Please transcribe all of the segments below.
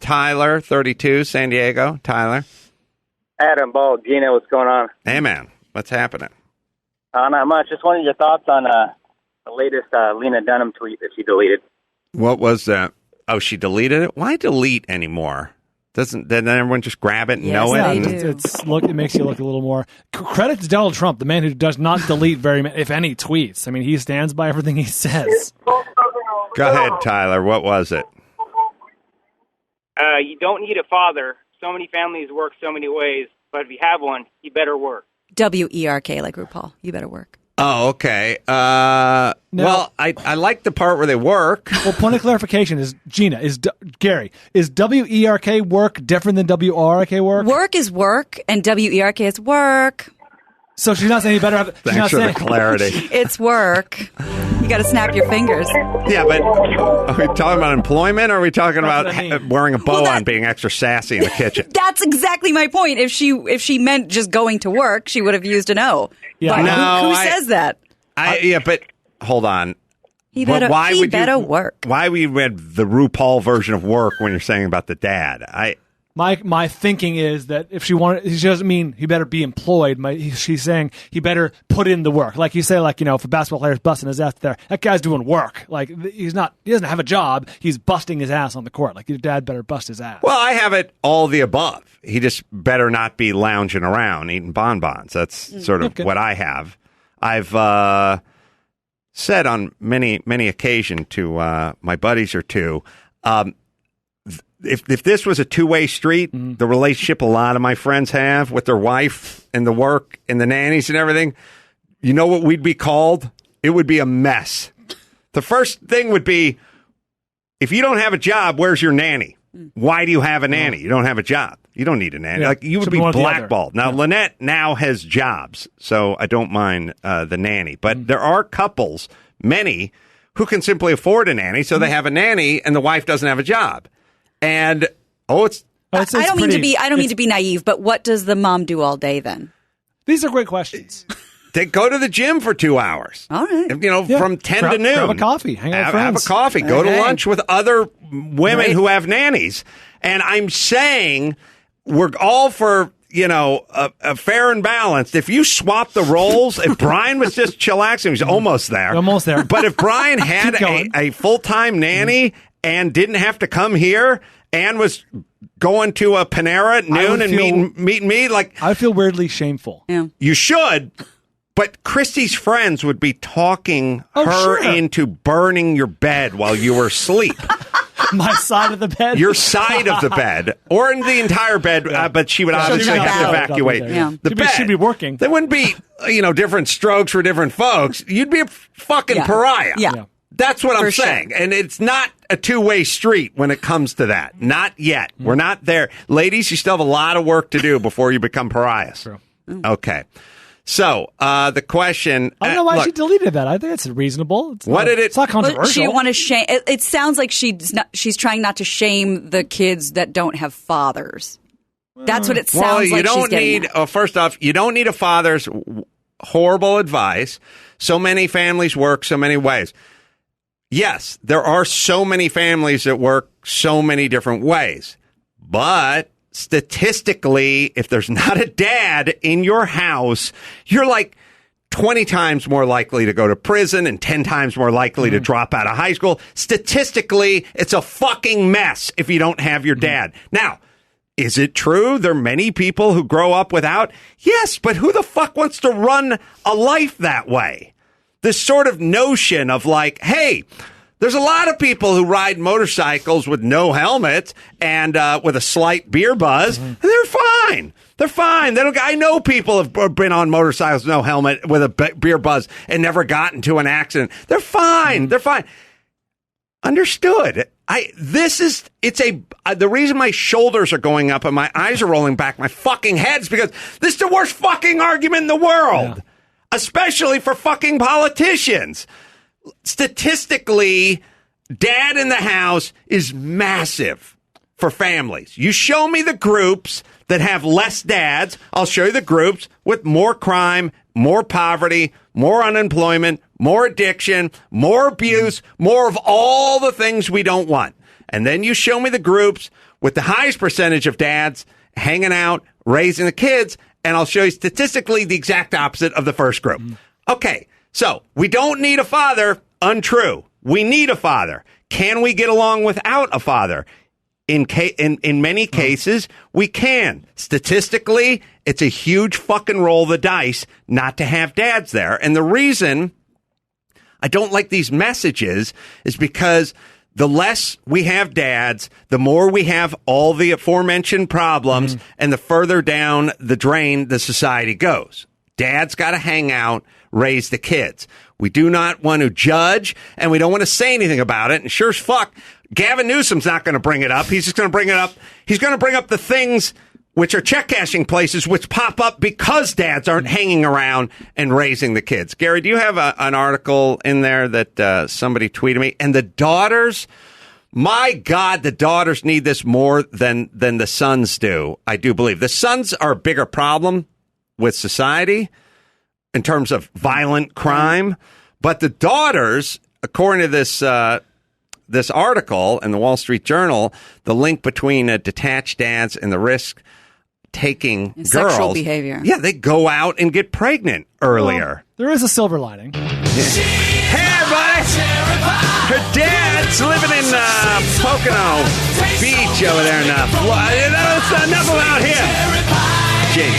Tyler, 32, San Diego. Tyler. Adam, Bo, Gina, what's going on? Hey, man. What's happening? Not much. Just wanted your thoughts on the latest Lena Dunham tweet that she deleted. What was that? Oh, she deleted it? Why delete anymore? Doesn't everyone just grab it and know it? It makes you look a little more. Credit to Donald Trump, the man who does not delete very many, if any, tweets. I mean, he stands by everything he says. Go ahead, Tyler. What was it? You don't need a father. So many families work so many ways, but if you have one, you better work. W-E-R-K, like RuPaul. You better work. Oh, okay. Well, I like the part where they work. Well, point of clarification is, Gina, Gary, is W-E-R-K work different than W-R-K work? Work is work, and W-E-R-K is work. So she's not saying you better have... Thanks for the clarity. It's work. You got to snap your fingers. Yeah, but are we talking about employment, or are we talking about wearing a bow on, being extra sassy in the kitchen? That's exactly my point. If she meant just going to work, she would have used an O. Yeah. But who says that? Yeah, but hold on. He better work. Why would you read the RuPaul version of work when you're saying about the dad? My thinking is that if she doesn't mean he better be employed. She's saying he better put in the work. Like you say, if a basketball player's busting his ass there, that guy's doing work. Like he doesn't have a job. He's busting his ass on the court. Like your dad better bust his ass. Well, I have it all the above. He just better not be lounging around eating bonbons. That's sort of what I have. I've said on many occasions to my buddies or two, if this was a two-way street, the relationship a lot of my friends have with their wife and the work and the nannies and everything, you know what we'd be called? It would be a mess. The first thing would be, if you don't have a job, where's your nanny? Why do you have a nanny? You don't have a job. You don't need a nanny. Yeah. You would be blackballed. Now, Lynette now has jobs, so I don't mind the nanny. But there are couples, many, who can simply afford a nanny, so they have a nanny and the wife doesn't have a job. And I don't mean to be naive, but what does the mom do all day then? These are great questions. They go to the gym for 2 hours. All right. From 10 to noon. Grab a coffee. Hang out with friends. Have a coffee. Go to lunch with other women who have nannies. And I'm saying we're all for, a fair and balanced. If you swap the roles, if Brian was just chillaxing, he's almost there. Almost there. But if Brian had a full-time nanny and didn't have to come here and was going to a Panera at noon and meeting me, I feel weirdly shameful. Yeah. You should. But Christy's friends would be talking her into burning your bed while you were asleep. My side of the bed? Your side of the bed. Or in the entire bed, but she would obviously have to evacuate the bed. She'd be working. There wouldn't be, different strokes for different folks. You'd be a fucking pariah. Yeah. That's what I'm saying. And it's not a two-way street when it comes to that. Not yet. We're not there. Ladies, you still have a lot of work to do before you become pariahs. True. Okay. So, the question... I don't know why she deleted that. I think it's reasonable. It's not controversial. She didn't want to shame... It sounds like she's trying not to shame the kids that don't have fathers. That's what it sounds like she's getting at. First off, you don't need a father's horrible advice. So many families work so many ways. Yes, there are so many families that work so many different ways. But statistically, if there's not a dad in your house, you're like 20 times more likely to go to prison and 10 times more likely to drop out of high school. Statistically, it's a fucking mess if you don't have your dad. Now, is it true there are many people who grow up without? Yes, but who the fuck wants to run a life that way? This sort of notion of like, hey, there's a lot of people who ride motorcycles with no helmet and with a slight beer buzz. And they're fine. They're fine. I know people have been on motorcycles with no helmet with a beer buzz and never got into an accident. They're fine. They're fine. Understood. The reason my shoulders are going up and my eyes are rolling back my fucking head is because this is the worst fucking argument in the world. Yeah. Especially for fucking politicians. Statistically, dad in the house is massive for families. You show me the groups that have less dads, I'll show you the groups with more crime, more poverty, more unemployment, more addiction, more abuse, more of all the things we don't want. And then you show me the groups with the highest percentage of dads hanging out, raising the kids, and I'll show you statistically the exact opposite of the first group. Okay, so we don't need a father. Untrue. We need a father. Can we get along without a father? In many cases, we can. Statistically, it's a huge fucking roll of the dice not to have dads there. And the reason I don't like these messages is because the less we have dads, the more we have all the aforementioned problems, and the further down the drain the society goes. Dad's got to hang out, raise the kids. We do not want to judge, and we don't want to say anything about it. And sure as fuck, Gavin Newsom's not going to bring it up. He's just going to bring it up. He's going to bring up the things which are check cashing places which pop up because dads aren't hanging around and raising the kids. Gary, do you have an article in there that somebody tweeted me? And the daughters, my God, the daughters need this more than the sons do. I do believe the sons are a bigger problem with society in terms of violent crime, but the daughters, according to this article in the Wall Street Journal, the link between detached dads and the risk taking girls, sexual behavior. Yeah, they go out and get pregnant earlier. Well, there is a silver lining. Hey, everybody! Her dad's living in Pocono Beach over there in enough about him. Jake,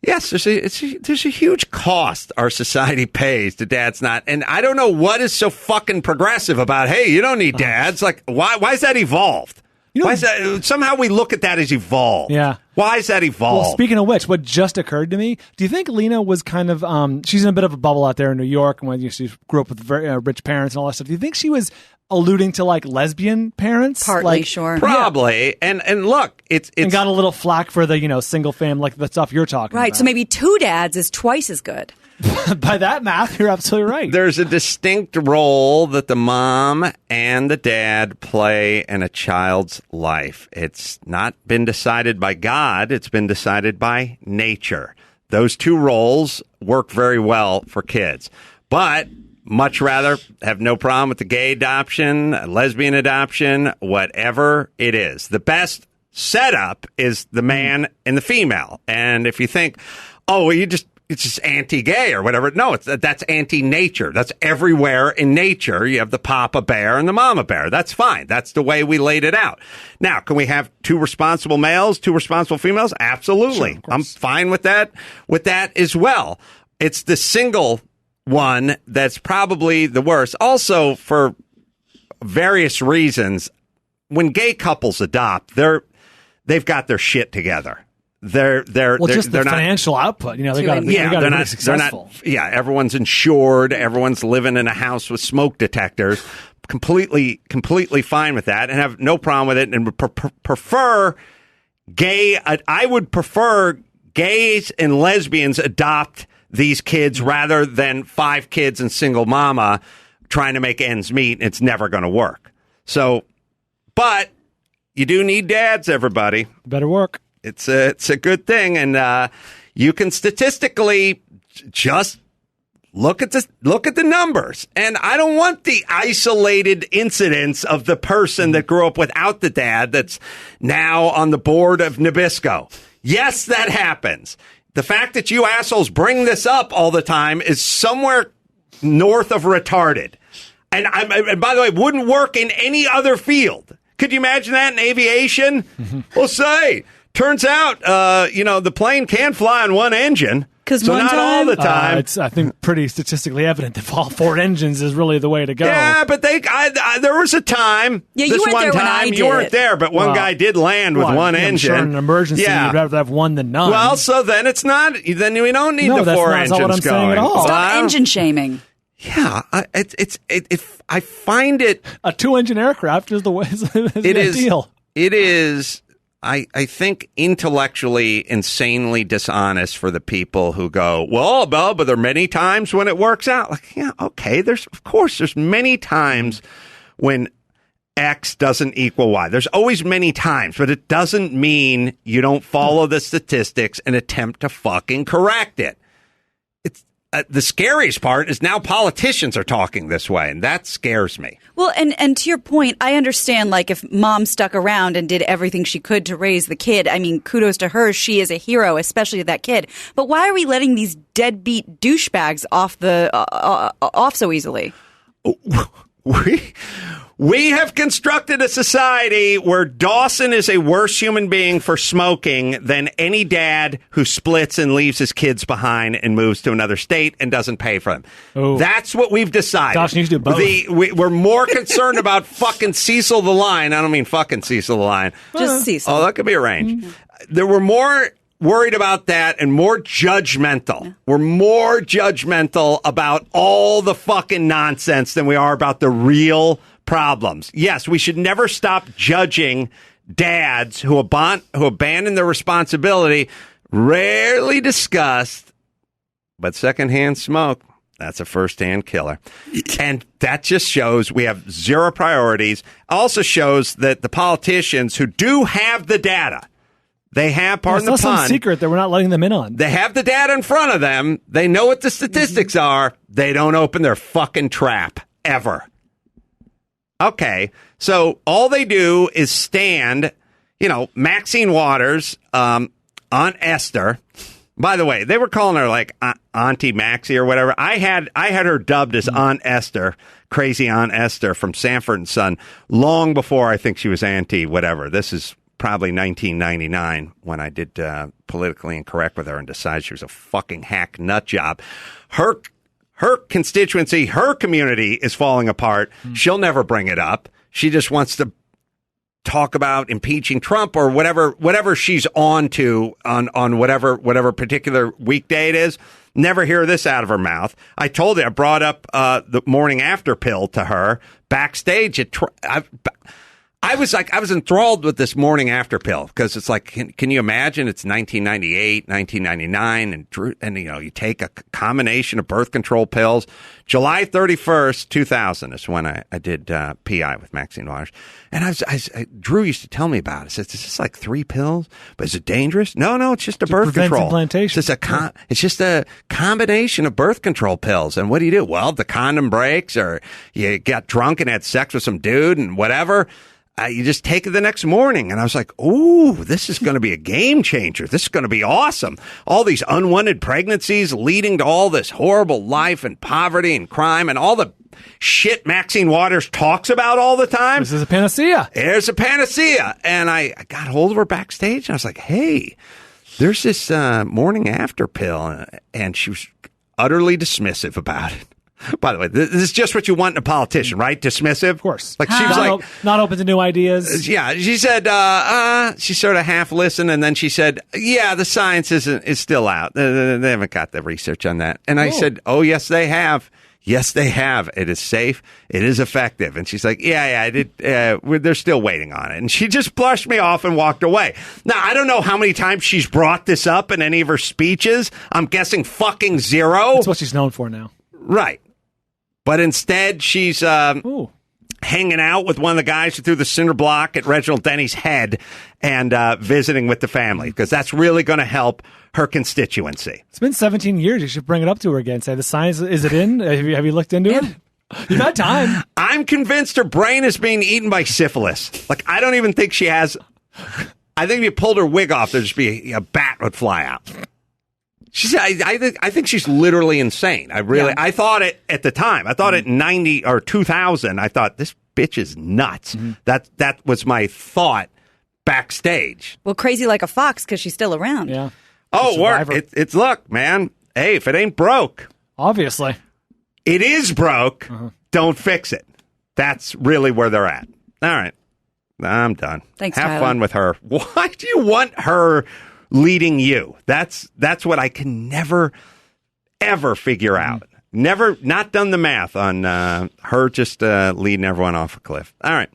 yes, there's a huge cost our society pays to dads not, and I don't know what is so fucking progressive about, hey, you don't need dads. Like, why is that evolved? Why is that? Somehow we look at that as evolved. Yeah. Why is that evolved? Well, speaking of which, what just occurred to me, do you think Lena was kind of, she's in a bit of a bubble out there in New York, and when she grew up with very rich parents and all that stuff. Do you think she was alluding to like lesbian parents? Partly, sure. Probably. Yeah. And look, it's and got a little flack for the, single fam, like the stuff you're talking about. Right. So maybe 2 dads is twice as good. By that math, you're absolutely right. There's a distinct role that the mom and the dad play in a child's life. It's not been decided by God. It's been decided by nature. Those 2 roles work very well for kids. But much rather have no problem with the gay adoption, lesbian adoption, whatever it is. The best setup is the man and the female. And if you think, oh, well, it's just anti-gay or whatever. No, that's anti-nature. That's everywhere in nature. You have the papa bear and the mama bear. That's fine. That's the way we laid it out. Now, can we have 2 responsible males, 2 responsible females? Absolutely. Sure, I'm fine with that as well. It's the single one that's probably the worst. Also, for various reasons, when gay couples adopt, they've got their shit together. They're just the financial output. They got to be really successful. Everyone's insured. Everyone's living in a house with smoke detectors. Completely fine with that, and have no problem with it. And would prefer gay. I would prefer gays and lesbians adopt these kids rather than 5 kids and single mama trying to make ends meet. It's never going to work. So, but you do need dads, everybody. Better work. It's a good thing, and you can statistically just look at the numbers. And I don't want the isolated incidents of the person that grew up without the dad that's now on the board of Nabisco. Yes, that happens. The fact that you assholes bring this up all the time is somewhere north of retarded. And by the way, wouldn't work in any other field. Could you imagine that in aviation? Well, say, turns out, the plane can fly on one engine. So not all the time. It's, I think, pretty statistically evident that all 4 engines is really the way to go. Yeah, but there was a time. Yeah, you weren't there when I did. You weren't there, but one guy did land with one engine. Sure, in an emergency, you'd rather have one than none. Well, so then it's not. Then we don't need the 4 engines going. That's not what I'm saying at all. Stop engine shaming. Yeah, I find it a 2-engine aircraft is the way. It is ideal. It is. I think intellectually insanely dishonest for the people who go, well, but there are many times when it works out. Like, yeah, okay. There's many times when X doesn't equal Y. There's always many times, but it doesn't mean you don't follow the statistics and attempt to fucking correct it. the scariest part is now politicians are talking this way, and that scares me. Well, and to your point, I understand, like, if mom stuck around and did everything she could to raise the kid, I mean, kudos to her. She is a hero, especially to that kid. But why are we letting these deadbeat douchebags off so easily? We have constructed a society where Dawson is a worse human being for smoking than any dad who splits and leaves his kids behind and moves to another state and doesn't pay for them. Oh. That's what we've decided. Dawson, you should do both. We're more concerned about fucking Cecil the Lion. I don't mean fucking Cecil the Lion. Just Cecil. Oh, that could be arranged. There were more worried about that and more judgmental. Yeah. We're more judgmental about all the fucking nonsense than we are about the real problems. Yes, we should never stop judging dads who abandon their responsibility, rarely discussed, but secondhand smoke, that's a first-hand killer. And that just shows we have zero priorities. Also shows that the politicians who do have the data, they have, pardon the pun. It's not some secret that we're not letting them in on. They have the data in front of them. They know what the statistics are. They don't open their fucking trap, ever. Okay, so all they do is stand, Maxine Waters, Aunt Esther. By the way, they were calling her like Auntie Maxie or whatever. I had her dubbed as Aunt Esther, crazy Aunt Esther from Sanford and Son, long before I think she was Auntie whatever. This is probably 1999 when I did Politically Incorrect with her and decided she was a fucking hack nut job. Her constituency, her community is falling apart. She'll never bring it up. She just wants to talk about impeaching Trump or whatever she's on to on whatever particular weekday it is. Never hear this out of her mouth. I told you, I brought up the morning after pill to her backstage at I was enthralled with this morning after pill because it's like, can you imagine? It's 1998, 1999, and you take a combination of birth control pills. July 31st, 2000 is when I did PI with Maxine Waters. And Drew used to tell me about it. He says, is this like 3 pills? But is it dangerous? No, it's just a birth control. Implantation. It's just a combination of birth control pills. And what do you do? Well, the condom breaks or you got drunk and had sex with some dude and whatever. You just take it the next morning. And I was like, ooh, this is going to be a game changer. This is going to be awesome. All these unwanted pregnancies leading to all this horrible life and poverty and crime and all the shit Maxine Waters talks about all the time. This is a panacea. There's a panacea. And I got hold of her backstage and I was like, hey, there's this morning after pill. And she was utterly dismissive about it. By the way, this is just what you want in a politician, right? Dismissive? Of course. Like she was like not open to new ideas. Yeah, she said she sort of half listened and then she said, "Yeah, the science is still out. They haven't got the research on that." And I said, "Oh, yes they have. Yes, they have. It is safe. It is effective." And she's like, "Yeah, I did. They're still waiting on it." And she just brushed me off and walked away. Now, I don't know how many times she's brought this up in any of her speeches. I'm guessing fucking zero. That's what she's known for now. Right. But instead, she's hanging out with one of the guys who threw the cinder block at Reginald Denny's head and visiting with the family because that's really going to help her constituency. It's been 17 years. You should bring it up to her again. Say, the science, is it in? Have you looked into it? You've had time. I'm convinced her brain is being eaten by syphilis. Like, I don't even think she has. I think if you pulled her wig off, there'd just be a bat would fly out. I think she's literally insane. I thought it at the time. I thought it in 90 or 2000. I thought this bitch is nuts. Mm-hmm. That was my thought backstage. Well, crazy like a fox because she's still around. Yeah. Oh, work. It's look, man. Hey, if it ain't broke, obviously, it is broke. Don't fix it. That's really where they're at. All right, I'm done. Thanks. Have Tyler. fun with her. Why do you want her leading you? That's what I can never, ever figure out. Never, not done the math on her just leading everyone off a cliff. All right.